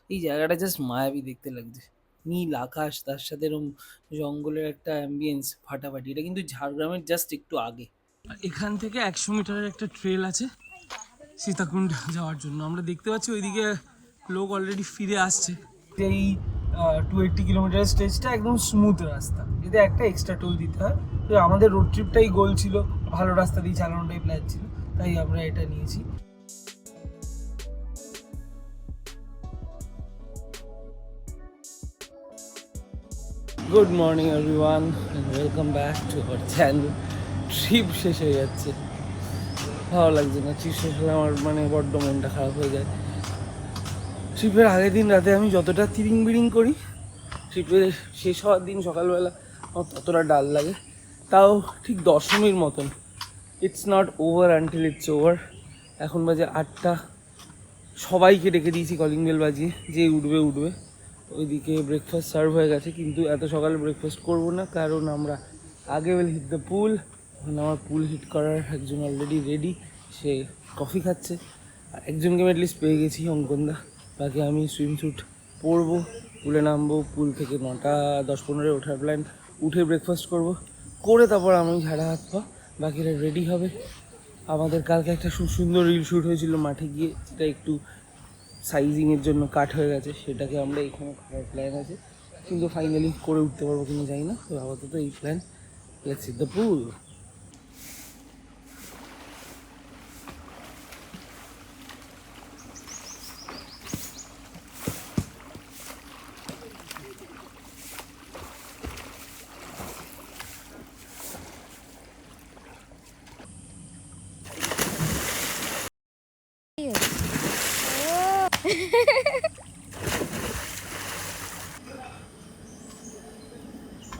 এই জায়গাটা জাস্ট মায়াবী দেখতে লাগছে। নীল আকাশ, তার সাথে এরকম জঙ্গলের একটা অ্যাম্বিয়েন্স ফাটাফাটি। এটা কিন্তু ঝাড়গ্রামের জাস্ট একটু আগে। এখান থেকে 100 মিটারের একটা ট্রেল আছে সীতাকুণ্ড যাওয়ার জন্য। আমরা দেখতে পাচ্ছি ওইদিকে লোক অলরেডি ফিরে আসছে। এই 280 কিলোমিটার স্টেজটা একদম স্মুথ রাস্তা, এতে একটা এক্সট্রা টোল দিতে হয়। তো আমাদের রোড ট্রিপটাই গোল ছিল, ভালো রাস্তা দিয়ে চালানোটাই প্ল্যান ছিল, তাই আমরা এটা নিয়েছি। Good morning everyone and welcome back to our channel. Trip শেষ হয়ে যাচ্ছে, ভালো লাগছে না। ট্রিপ শেষ হলে আমার বড্ড মনটা খারাপ হয়ে যায়। ট্রিপের আগের দিন রাতে আমি যতটা তিরিং বিরিং করি, ট্রিপের শেষ হওয়ার দিন সকালবেলা আমার ততটা ডাল লাগে। তাও ঠিক দশমীর মতন, it's not over until it's over. এখন বাজে 8টা, সবাইকে ডেকে দিয়েছি কলিং বেল বাজিয়ে, যে উঠবে উঠবে। ওইদিকে ব্রেকফাস্ট সার্ভ হয়ে গেছে, কিন্তু এত সকালে ব্রেকফাস্ট করবো না, কারণ আমরা আগে উইল হিট দ্য পুল। আমার পুল হিট করার একজন অলরেডি রেডি, সে কফি খাচ্ছে। আর একজনকে আমি অ্যাটলিস্ট পেয়ে গেছি, অঙ্কনদা। বাকি আমি সুইমস্যুট পরবো, পুলে নামবো। পুল থেকে 9টা 10-15 ওঠার প্ল্যান। উঠে ব্রেকফাস্ট করবো, করে তারপর আমি ঝাড়া হাত পা বাকিরা রেডি হবে। আমাদের কালকে একটা সুন্দর রিল শ্যুট হয়েছিল মাঠে গিয়ে, সেটা একটু সাইজিংয়ের জন্য কাট হয়ে গেছে, সেটাকে আমরা এখানে করার প্ল্যান আছে, কিন্তু ফাইনালি করে উঠতে পারবো কিনা জানি না। তো আপাতত এই plan, let's hit the pool.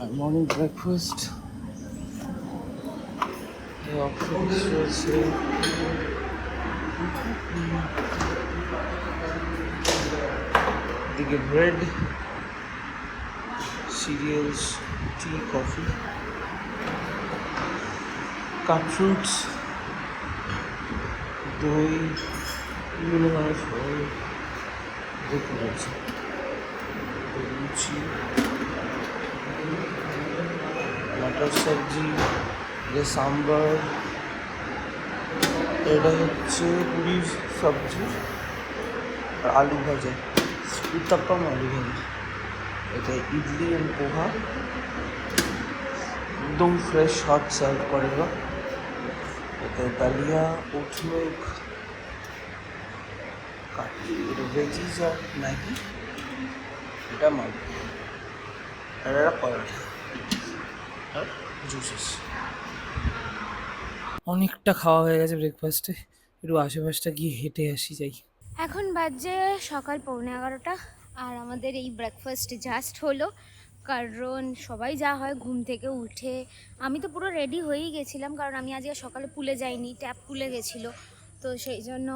আর মর্নিং ব্রেকফাস্ট অপশনস রয়েছে। এদিকে bread, cereals, tea, coffee, cut fruits, দই, বিভিন্ন ধরনের ফল দেখতে পাচ্ছি, লুচি, মটর সবজি, যে সাম্বার, এটা হচ্ছে পুরীর সবজি, আর আলু ভাজা, উত্তাপ্পাম আলু ভাজা। এটা ইডলি অ্যান্ড পোহা, একদম ফ্রেশ হট সার্ভ করে। এটা ডালিয়া, ওট মিল্ক, কাটি, এটা ভেজিস আর ম্যাগি, এটা ম্যাগি, আর এটা পরোটা আর জুসেস। অনেকটা খাওয়া হয়ে গেছে ব্রেকফাস্টে, একটু আশেপাশটা গিয়ে হেঁটে আসি যাই। এখন বাজে সকাল 11:15 আর আমাদের এই ব্রেকফাস্ট জাস্ট হলো। কারণ সবাই যা হয় ঘুম থেকে উঠে, আমি তো পুরো রেডি হয়েই গেছিলাম, কারণ আমি আজকে সকালে পুলে যাইনি, ট্যাপ পুলে গেছিলো, তো সেই জন্য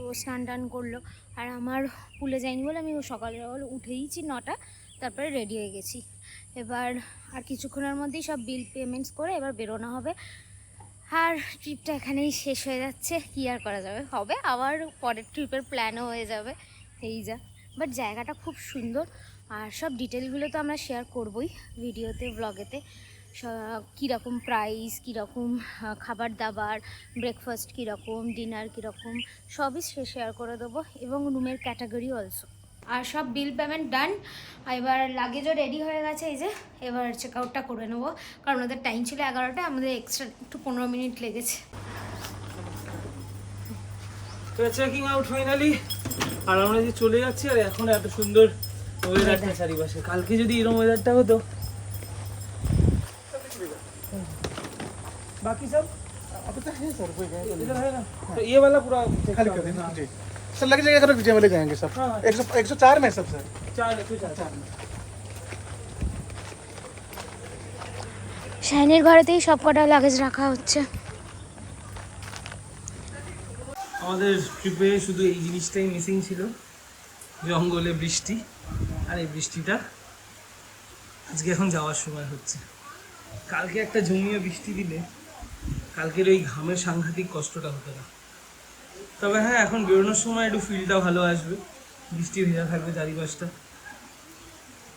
ও স্নান টান করলো। আর আমার পুলে যাইনি বলে আমি সকালে উঠেইছি 9টা, তারপরে রেডি হয়ে গেছি। এবার আর কিছুক্ষণের মধ্যেই সব বিল পেমেন্টস করে এবার বেরোনো হবে। আর ট্রিপটা এখানেই শেষ হয়ে যাচ্ছে, কী আর করা যাবে, হবে আবার পরের ট্রিপের প্ল্যানও হয়ে যাবে, এই যা। বাট জায়গাটা খুব সুন্দর, আর সব ডিটেলগুলো তো আমরা শেয়ার করবই ভিডিওতে, ব্লগেতে। কীরকম প্রাইস, কীরকম খাবার দাবার, ব্রেকফাস্ট কীরকম, ডিনার কীরকম, সবই শেয়ার করে দেবো, এবং রুমের ক্যাটাগরি অলসো। আর সব বিল পেমেন্ট ডান। এবার লাগেজও রেডি হয়ে গেছে, এই যে এবার চেক আউটটা করে নেবো, কারণ ওদের টাইম ছিল 11টা, আমাদের এক্সট্রা একটু 15 মিনিট লেগেছে। চেকিং আউট ফাইনালি, আর আমরা যে চলে যাচ্ছি। আর এখন এত সুন্দর ওয়েদারটা চারিপাশে, কালকে যদি এরকম ওয়েদারটা হতো। बाकी सब अब तो है सर, कोई इधर है ना, तो ये वाला पूरा खाली कर देना जी सर। लग जाएगा, कर दीजिए, वाले जाएंगे सब। 104 में सब सर, 4 में। শাইনের ঘরেতেই সব কটা লাগেজ রাখা হচ্ছে। আমাদের ট্রিপে শুধু এই জিনিসটাই মিসিং ছিল, জঙ্গলে বৃষ্টি। আর এই বৃষ্টিটা আজকে এখন যাওয়ার সময় হচ্ছে। কালকে একটা জমিয়ে বৃষ্টি দিলে কালকের ওই ঘামের সাংঘাতিক কষ্টটা হতো না। তবে হ্যাঁ, এখন বেরোনোর সময় একটু ফিলটা ভালো আসবে, বৃষ্টি ভেজা থাকবে চারিপাশটা।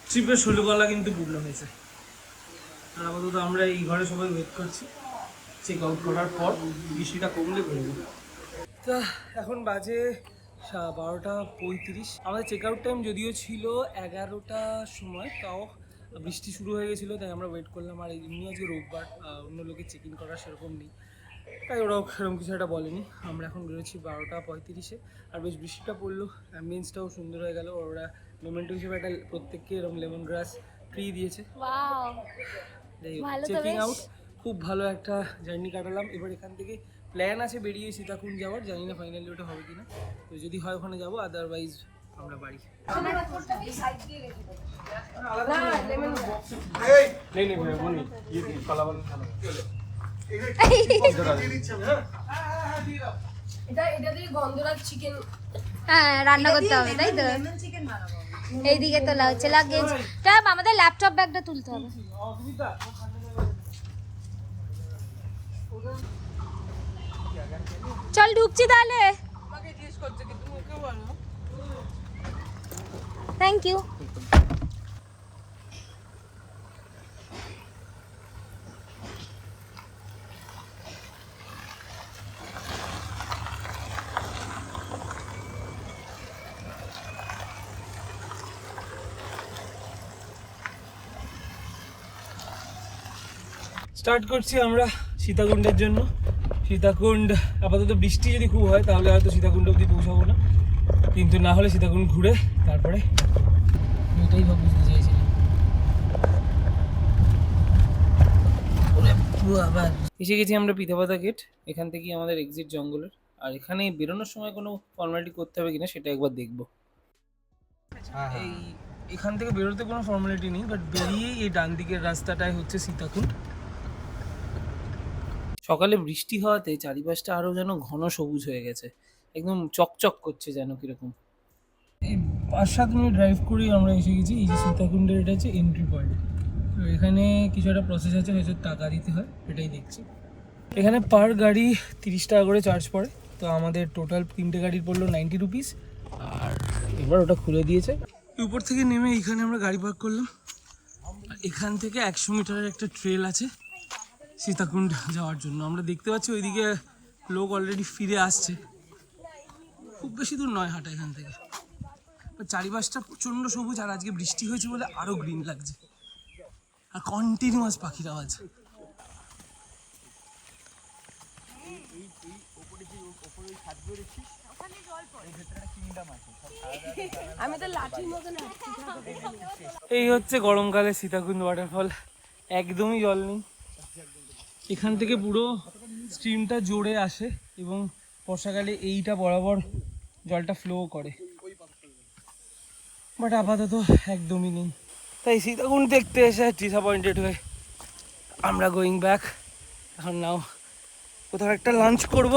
ট্রিপের ষোলকলা কিন্তু পূর্ণ হয়েছে। আর আপাতত আমরা এই ঘরে সবাই ওয়েট করছি, চেক আউট করার পর বৃষ্টিটা কমলে বেরোবো। তা এখন বাজে 12:35। আমাদের চেক আউট টাইম যদিও ছিল 11টার সময়, তাও বৃষ্টি শুরু হয়ে গেছিলো, তাই আমরা ওয়েট করলাম। আর এমনি আজকে রোববার, অন্য লোকের চেক ইন করা সেরকম নেই, তাই ওরাও সেরকম কিছু একটা বলেনি। আমরা এখন বেরোচ্ছি 12:35-এ। আর বেশ বৃষ্টিটা পড়লো, অ্যাম্বিয়েন্সটাও সুন্দর হয়ে গেল। ওরা মোমেন্টো হিসেবে একটা প্রত্যেককে এরকম লেমন গ্রাস ট্রি দিয়েছে। চেকিং আউট খুব ভালো একটা জার্নি কাটালাম। এবার এখান থেকে প্ল্যান আছে বেরিয়ে সীতাকুণ্ড যাওয়ার, জানি না ফাইনালি ওটা হবে কিনা। তো যদি হয় ওখানে যাবো, আদারওয়াইজ আমরা বাড়ি। হ্যাঁ, রান্না করতে হবে তাই তো। এইদিকে তোলা হচ্ছে লাগেজ। আমাদের ল্যাপটপ ব্যাগটা তুলতে হবে। চল ঢুকছি তাহলে। Thank you. স্টার্ট করছি আমরা সীতাকুণ্ডের জন্য। সীতাকুণ্ড আপাতত বৃষ্টি যদি খুব হয় তাহলে হয়তো সীতাকুণ্ড অবধি পৌঁছাবো না, কিন্তু না হলে সীতাকুণ্ড ঘুরে তারপরে। এটাই ভাব বুঝতে চাইছিলাম। আবার এসে গেছি আমরা পিতাপাতা গেট। এখান থেকেই আমাদের এক্সিট জঙ্গলের। আর এখানে বেরোনোর সময় কোনো ফর্মালিটি করতে হবে কিনা সেটা একবার দেখবো। এই এখান থেকে বেরোতে কোনো ফর্মালিটি নেই, বাট বেরিয়েই এই ডান দিকের রাস্তাটাই হচ্ছে সীতাকুণ্ড। সকালে বৃষ্টি হওয়াতে চারিপাশটা আরো যেন ঘন সবুজ হয়ে গেছে, একদম চকচক করছে যেন কিরকম। এই 5-7 মিনিট ড্রাইভ করেই আমরা এসে গেছি। এই যে সীতাকুণ্ডের এটা হচ্ছে এন্ট্রি পয়েন্ট। তো এখানে কিছু একটা প্রসেস আছে, হয়তো টাকা দিতে হয়, এটাই দেখছি। এখানে পার গাড়ি 30 টাকা করে চার্জ পড়ে। তো আমাদের টোটাল 3টে গাড়ির পড়লো 90 রুপিস। আর এবার ওটা খুলে দিয়েছে। উপর থেকে নেমে এখানে আমরা গাড়ি পার্ক করলাম। এখান থেকে 100 মিটারের একটা ট্রেল আছে সীতাকুণ্ড যাওয়ার জন্য। আমরা দেখতে পাচ্ছি ওইদিকে লোক অলরেডি ফিরে আসছে। খুব বেশি দূর নয় হাঁটা এখান থেকে। চারিপাশটা প্রচণ্ড সবুজ, আর আজকে বৃষ্টি হয়েছে বলে আরও গ্রিন লাগছে। আর কন্টিনিউয়াস পাখির আওয়াজ। এই হচ্ছে গরমকালে সীতাকুণ্ড ওয়াটারফল। একদমই জল নেই। এখান থেকে পুরো স্ট্রিমটা জোরে আসে এবং বর্ষাকালে এইটা বরাবর জলটা ফ্লো করে, বাট আপাতত একদমই নেই। তাই সীতাকুণ্ড দেখতে এসে ডিসঅ্যাপয়েন্টেড হয়ে আমরা গোয়িং ব্যাক। এখন নাও কোথাও একটা লাঞ্চ করব,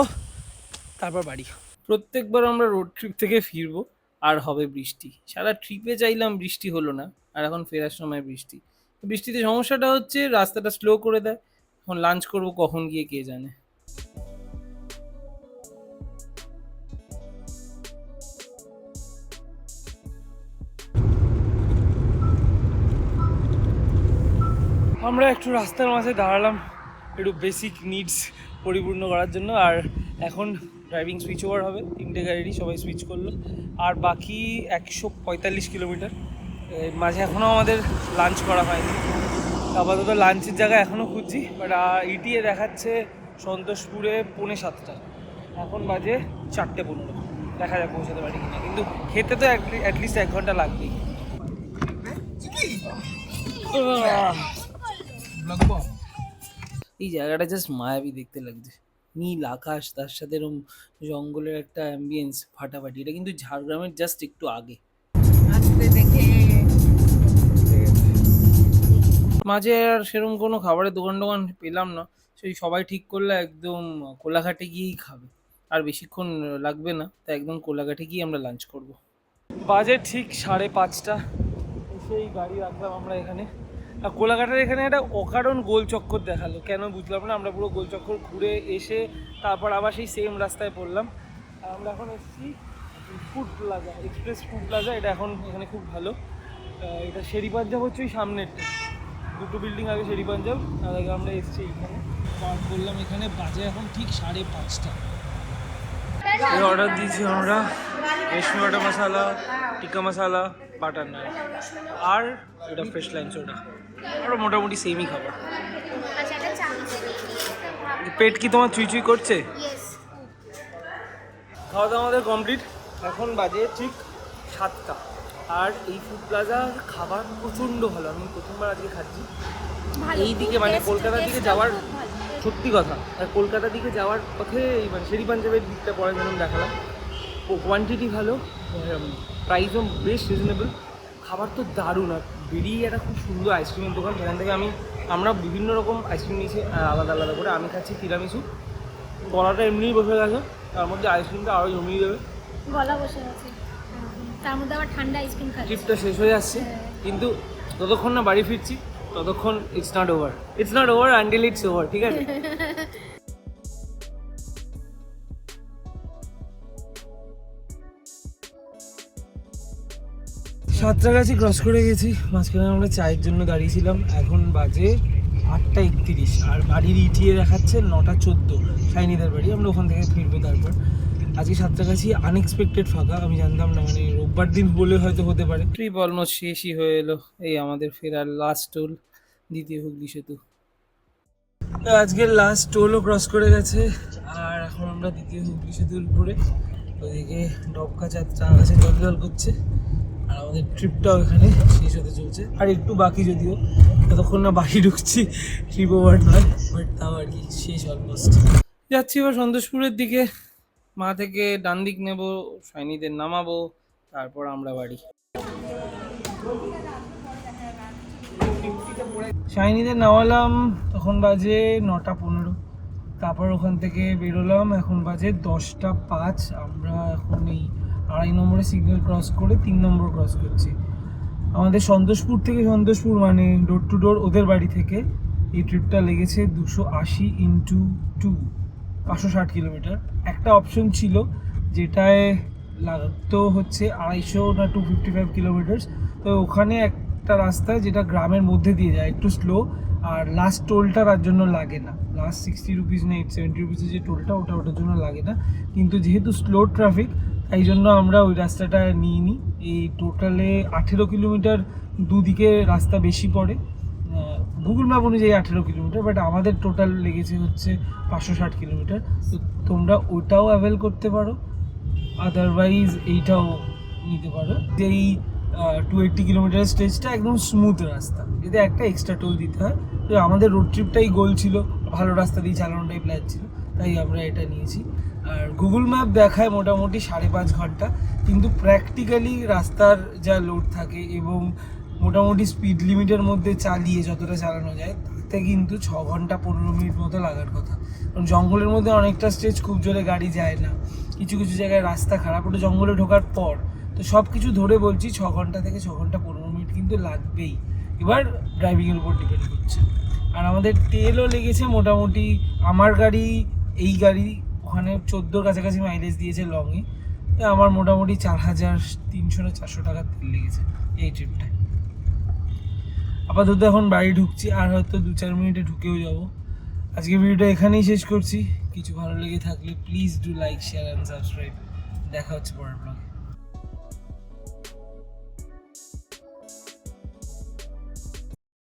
তারপর বাড়ি। প্রত্যেকবার আমরা রোড ট্রিপ থেকে ফিরবো আর হবে বৃষ্টি। সারা ট্রিপে চাইলাম, বৃষ্টি হলো না। আর এখন ফেরার সময় বৃষ্টি। বৃষ্টিতে সমস্যাটা হচ্ছে রাস্তাটা স্লো করে দেয়। এখন লাঞ্চ করবো কখন গিয়ে কে জানে। আমরা একটু রাস্তার মাঝে দাঁড়ালাম একটু বেসিক নিডস পরিপূর্ণ করার জন্য। আর এখন ড্রাইভিং সুইচ ওভার হবে, 3টে গাড়ি সবাই সুইচ করলো। আর বাকি 145 কিলোমিটার মাঝে এখনও আমাদের লাঞ্চ করা হয়নি। আপাতত লাঞ্চের জায়গা এখনও খুঁজছি, বাট ইটিএ দেখাচ্ছে সন্তোষপুরে 6:45। এখন বাজে 4:15। দেখা যাক পৌঁছাতে পারি কিনা, কিন্তু খেতে তো অ্যাটলিস্ট 1 ঘন্টা লাগবেই। এই জায়গাটা জাস্ট মায়াবী দেখতে লাগছে। নীল আকাশ, তার সাথে এরকম জঙ্গলের একটা অ্যাম্বিয়েন্স ফাটাফাটি। এটা কিন্তু ঝাড়গ্রামের জাস্ট একটু আগে। মাঝে আর সেরকম কোনো খাবারের দোকান পেলাম না। সেই সবাই ঠিক করলে একদম কোলাঘাটে গিয়েই খাবে, আর বেশিক্ষণ লাগবে না। তাই একদম কোলাঘাটে গিয়ে আমরা লাঞ্চ করব। বাজে ঠিক 5:30। এসেই গাড়ি রাখলাম আমরা এখানে। আর কোলাঘাটের এখানে একটা অকারণ গোল চক্কর দেখালো, কেন বুঝলাম না। আমরা পুরো গোল চক্কর ঘুরে এসে তারপর আবার সেই সেম রাস্তায় পড়লাম। আর আমরা এখন এসেছি food plaza, express food plaza, এটা এখন এখানে খুব ভালো। এটা শেরি পাঞ্জাব হচ্ছে ওই সামনেরটা, দুটো বিল্ডিং আগে শেরি পাঞ্জাব, তার আগে আমরা এসেছি এইখানে পার্ক করলাম। এখানে বাজে এখন ঠিক 5:30। এই অর্ডার দিয়েছি আমরা রেশমি বাটার মশালা, টিক্কা মশালা, বাটার নান, আর এটা ফ্রেশ লাঞ্চ। ওটা আমরা মোটামুটি সেমই খাবার। আচ্ছা এটা চামচ পেট কি তোমার চুই চুই করছে? ইয়েস। খাওয়া দাওয়া আমাদের কমপ্লিট, এখন বাজে ঠিক 7টা। আর এই ফুড প্লাজার খাবার প্রচণ্ড ভালো, আমি প্রথমবার আজকে খাচ্ছি। এই দিকে মানে কলকাতার দিকে যাওয়ার, সত্যি কথা, আর কলকাতার দিকে যাওয়ার পথে এই মানে শেরি পাঞ্জাবের দিকটা পরে যেমন দেখালাম, কোয়ান্টিটি ভালো, প্রাইসও বেশ রিজনেবল, খাবার তো দারুণ। আর বেরিয়ে একটা খুব সুন্দর আইসক্রিমের দোকান, সেখান থেকে আমরা বিভিন্ন রকম আইসক্রিম নিয়েছি আলাদা আলাদা করে। আমি খাচ্ছি তিরামিসু, গলাটা এমনিই বসে গেছে, তার মধ্যে আইসক্রিমটা আরও জমিয়ে দেবে, গলা বসে আছে, তার মধ্যে আবার ঠান্ডা আইসক্রিম খাচ্ছি। ট্রিপটা শেষ হয়ে যাচ্ছে, কিন্তু যতক্ষণ না বাড়ি ফিরছি ততক্ষণ it's not over until it's over, ঠিক আছে? সাঁতরাগাছি ক্রস করে গেছি, মাঝখানে আমরা চায়ের জন্য দাঁড়িয়েছিলাম। এখন বাজে 8:31 আর বাড়ির ইটিএ দেখাচ্ছে 9:14, শাইনিদের বাড়ি। আমরা ওখান থেকে ফিরবো তারপর। আজকে সাঁতরাগাছি আনএক্সপেক্টেড ফাঁকা, আমি জানতাম না, মানে রোববার দিন বলে হয়তো হতে পারে। ট্রিপ অলমোস্ট শেষই হয়ে এলো, এই আমাদের ফেরার লাস্ট টোল দ্বিতীয় হুগলি সেতু। আজকের লাস্ট টোলও ক্রস করে গেছে, আর এখন আমরা দ্বিতীয় হুগলি সেতুর উপরে। ওইদিকে ডবকা যাত্রা আছে, জল করছে, আর আমাদের ট্রিপটাও এখানে শেষ হতে চলছে। আর একটু বাকি, যদিও ততক্ষণ না বাড়ি ঢুকছি ট্রিপ ওভার নয়, বাট তাও আর কি শেষ অলমোস্ট। যাচ্ছি এবার সন্তোষপুরের দিকে, মা থেকে ডান দিক নেবো, শাইনিদের নামাবো, তারপর আমরা বাড়ি। শাইনিদের নামালাম, তখন বাজে 9:15। তারপর ওখান থেকে বেরোলাম, এখন বাজে 10:05। আমরা এখন এই 2.5 নম্বরে সিগন্যাল ক্রস করে 3 নম্বর ক্রস করছি। আমাদের সন্তোষপুর থেকে সন্তোষপুর মানে ডোর টু ডোর ওদের বাড়ি থেকে এই ট্রিপটা লেগেছে 280 × 2, 560 কিলোমিটার। একটা অপশন ছিল যেটায় লাগতো হচ্ছে 250 না 255 কিলোমিটার। তো ওখানে একটা রাস্তা যেটা গ্রামের মধ্যে দিয়ে যায়, একটু স্লো, আর লাস্ট টোলটা তার জন্য লাগে না। লাস্ট 60 রুপিস না 70 রুপিসের যে টোলটা, ওটার জন্য লাগে না। কিন্তু যেহেতু স্লো ট্রাফিক, তাই জন্য আমরা ওই রাস্তাটা নিয়ে নিই। এই টোটালে 18 কিলোমিটার, দুদিকে রাস্তা বেশি পড়ে, গুগল ম্যাপ অনুযায়ী 18 কিলোমিটার, বাট আমাদের টোটাল লেগেছে হচ্ছে 560 কিলোমিটার। তো তোমরা ওটাও অ্যাভেল করতে পারো, আদারওয়াইজ এইটাও নিতে পারো। যেই 280 কিলোমিটার স্টেজটা একদম স্মুথ রাস্তা, এতে একটা এক্সট্রা টোল দিতে হয়। তো আমাদের রোড ট্রিপটাই গোল ছিল, ভালো রাস্তা দিয়ে চালানোটাই প্ল্যান ছিল, তাই আমরা এটা নিয়েছি। আর গুগল ম্যাপ দেখায় মোটামুটি 5.5 ঘন্টা, কিন্তু প্র্যাকটিক্যালি রাস্তার যা লোড থাকে এবং মোটামুটি স্পিড লিমিটের মধ্যে চালিয়ে যতটা চালানো যায়, তাতে কিন্তু 6 ঘন্টা 15 মিনিট মতো লাগার কথা। কারণ জঙ্গলের মধ্যে অনেকটা স্টেজ খুব জোরে গাড়ি যায় না, কিছু কিছু জায়গায় রাস্তা খারাপ, ওটা জঙ্গলে ঢোকার পর। তো সব কিছু ধরে বলছি 6 ঘন্টা থেকে 6 ঘন্টা 15 মিনিট কিন্তু লাগবেই, এবার ড্রাইভিংয়ের উপর ডিপেন্ড করছে। আর আমাদের তেলও লেগেছে মোটামুটি, আমার গাড়ি, এই গাড়ি ওখানে 14 কাছাকাছি মাইলেজ দিয়েছে লংয়ে, তো আমার মোটামুটি 4300 না 400 টাকার তেল লেগেছে এই ট্রিপটায়। আপাতত এখন বাড়ি ঢুকছি, আর হয়তো 2-4 মিনিটে ঢুকেও যাবো। আজকে ভিডিওটা এখানেই শেষ করছি। কিছু ভালো লেগে থাকলে please do like, share and subscribe. দেখা হচ্ছে পরের ব্লগে।